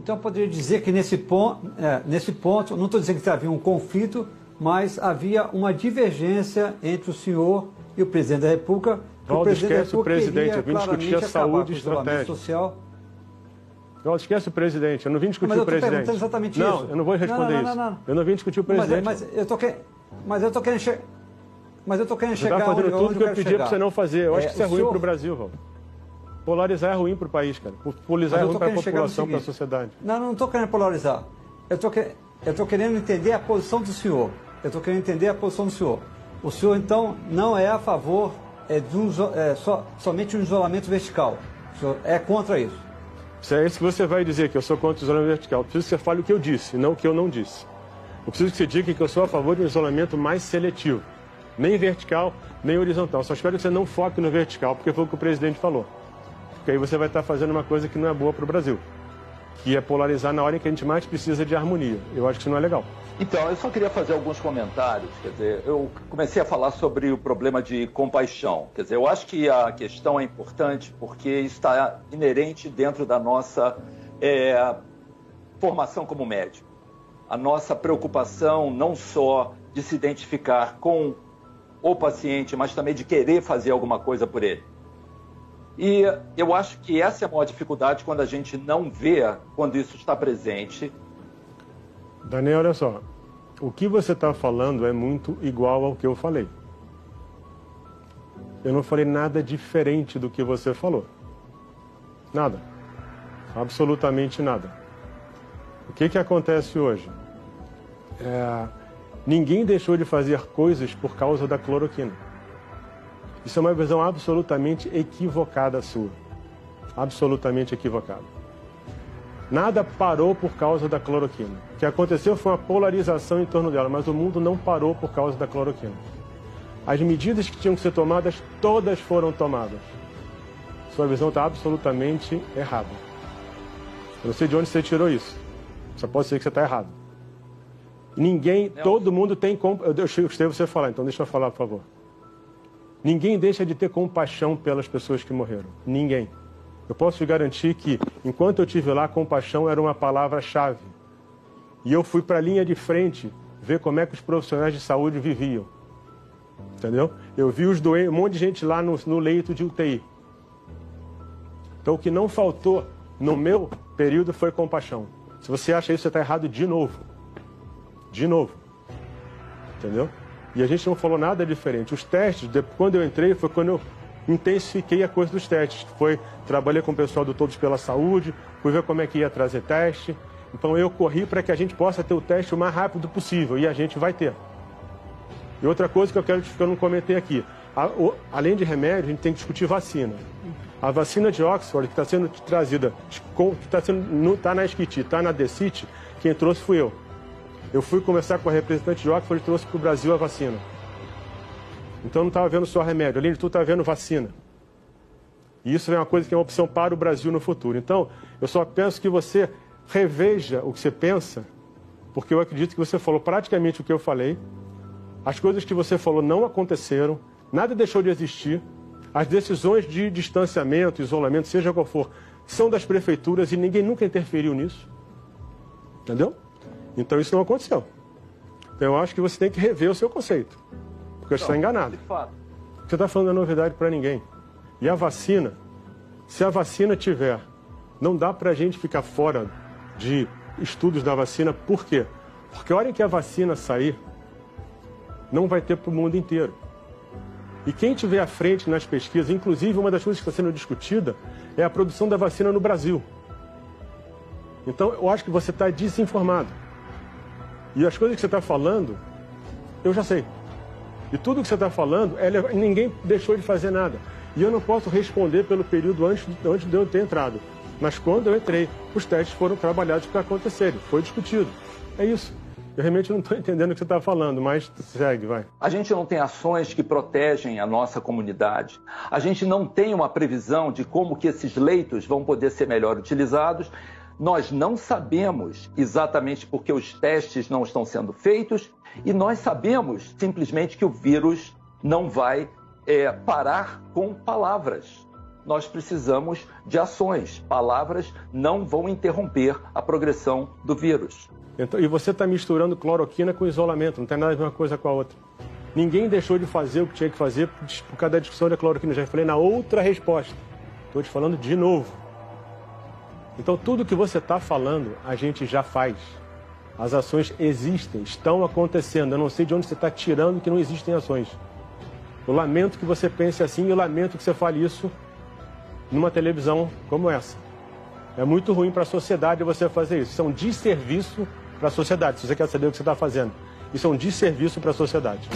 Então, eu poderia dizer que nesse ponto, não estou dizendo que havia um conflito, mas havia uma divergência entre o senhor e o presidente da República. Valdo, esquece o presidente, eu vim discutir a saúde e estratégia. Social. Valdo, esquece o presidente, eu não vim discutir o presidente. Mas eu estou perguntando exatamente isso. Não, eu não vou responder isso. Eu não vim discutir o presidente. Mas eu estou querendo chegar... Mas eu estou querendo chegar... Você está fazendo tudo que eu pedi para você não fazer. Eu acho que isso é ruim para o Brasil, Valdo. Polarizar é ruim para o país, cara. Polarizar é ruim para a população, para a sociedade. Não estou querendo polarizar. Eu estou querendo entender a posição do senhor. O senhor, então, não é a favor somente um isolamento vertical. O senhor é contra isso. Se é isso que você vai dizer, que eu sou contra o isolamento vertical, eu preciso que você fale o que eu disse, não o que eu não disse. Eu preciso que você diga que eu sou a favor de um isolamento mais seletivo. Nem vertical, nem horizontal. Só espero que você não foque no vertical, porque foi o que o presidente falou. Porque aí você vai estar fazendo uma coisa que não é boa para o Brasil, que é polarizar na hora em que a gente mais precisa de harmonia. Eu acho que isso não é legal. Então, eu só queria fazer alguns comentários. Quer dizer, eu comecei a falar sobre o problema de compaixão. Quer dizer, eu acho que a questão é importante porque está inerente dentro da nossa formação como médico. A nossa preocupação não só de se identificar com o paciente, mas também de querer fazer alguma coisa por ele. E eu acho que essa é a maior dificuldade quando a gente não vê quando isso está presente. Daniel, olha só. O que você está falando é muito igual ao que eu falei. Eu não falei nada diferente do que você falou. Nada. Absolutamente nada. O que acontece hoje? Ninguém deixou de fazer coisas por causa da cloroquina. Isso é uma visão absolutamente equivocada sua. Absolutamente equivocada. Nada parou por causa da cloroquina. O que aconteceu foi uma polarização em torno dela, mas o mundo não parou por causa da cloroquina. As medidas que tinham que ser tomadas, todas foram tomadas. Sua visão está absolutamente errada. Eu não sei de onde você tirou isso. Só pode ser que você está errado. Ninguém, todo mundo tem... Eu escutei você falar, então deixa eu falar, por favor. Ninguém deixa de ter compaixão pelas pessoas que morreram. Ninguém. Eu posso te garantir que, enquanto eu estive lá, compaixão era uma palavra-chave. E eu fui para a linha de frente ver como é que os profissionais de saúde viviam. Entendeu? Eu vi os doentes, um monte de gente lá no leito de UTI. Então, o que não faltou no meu período foi compaixão. Se você acha isso, você está errado de novo. De novo. Entendeu? E a gente não falou nada diferente. Os testes, quando eu entrei, foi quando eu intensifiquei a coisa dos testes. Trabalhei com o pessoal do Todos pela Saúde, fui ver como é que ia trazer teste. Então eu corri para que a gente possa ter o teste o mais rápido possível, e a gente vai ter. E outra coisa que eu não comentei aqui, além de remédio, a gente tem que discutir vacina. A vacina de Oxford, que está sendo trazida, que está na SKT, está na DCIT, quem trouxe fui eu. Eu fui conversar com a representante de Oxford e trouxe para o Brasil a vacina. Então não estava vendo só remédio, além de tudo estava vendo vacina. E isso é uma coisa que é uma opção para o Brasil no futuro. Então, eu só penso que você reveja o que você pensa, porque eu acredito que você falou praticamente o que eu falei. As coisas que você falou não aconteceram, nada deixou de existir. As decisões de distanciamento, isolamento, seja qual for, são das prefeituras e ninguém nunca interferiu nisso. Entendeu? Então isso não aconteceu. Então eu acho que você tem que rever o seu conceito. Porque você está enganado. O que você está falando é novidade para ninguém. E a vacina, se a vacina tiver, não dá para a gente ficar fora de estudos da vacina. Por quê? Porque a hora em que a vacina sair, não vai ter para o mundo inteiro. E quem estiver à frente nas pesquisas, inclusive uma das coisas que está sendo discutida, é a produção da vacina no Brasil. Então eu acho que você está desinformado. E as coisas que você está falando, eu já sei. E tudo que você está falando, ninguém deixou de fazer nada. E eu não posso responder pelo período antes de eu ter entrado. Mas quando eu entrei, os testes foram trabalhados para acontecerem. Foi discutido. É isso. Eu realmente não estou entendendo o que você está falando, mas segue, vai. A gente não tem ações que protegem a nossa comunidade. A gente não tem uma previsão de como que esses leitos vão poder ser melhor utilizados. Nós não sabemos exatamente porque os testes não estão sendo feitos e nós sabemos simplesmente que o vírus não vai parar com palavras. nós precisamos de ações. Palavras não vão interromper a progressão do vírus. Então, e você está misturando cloroquina com isolamento, não tem nada a ver uma coisa com a outra. Ninguém deixou de fazer o que tinha que fazer por causa da discussão da cloroquina. Já falei na outra resposta. Estou te falando de novo. Então, tudo que você está falando, a gente já faz. As ações existem, estão acontecendo. Eu não sei de onde você está tirando que não existem ações. Eu lamento que você pense assim e eu lamento que você fale isso numa televisão como essa. É muito ruim para a sociedade você fazer isso. Isso é um desserviço para a sociedade, se você quer saber o que você está fazendo. Isso é um desserviço para a sociedade.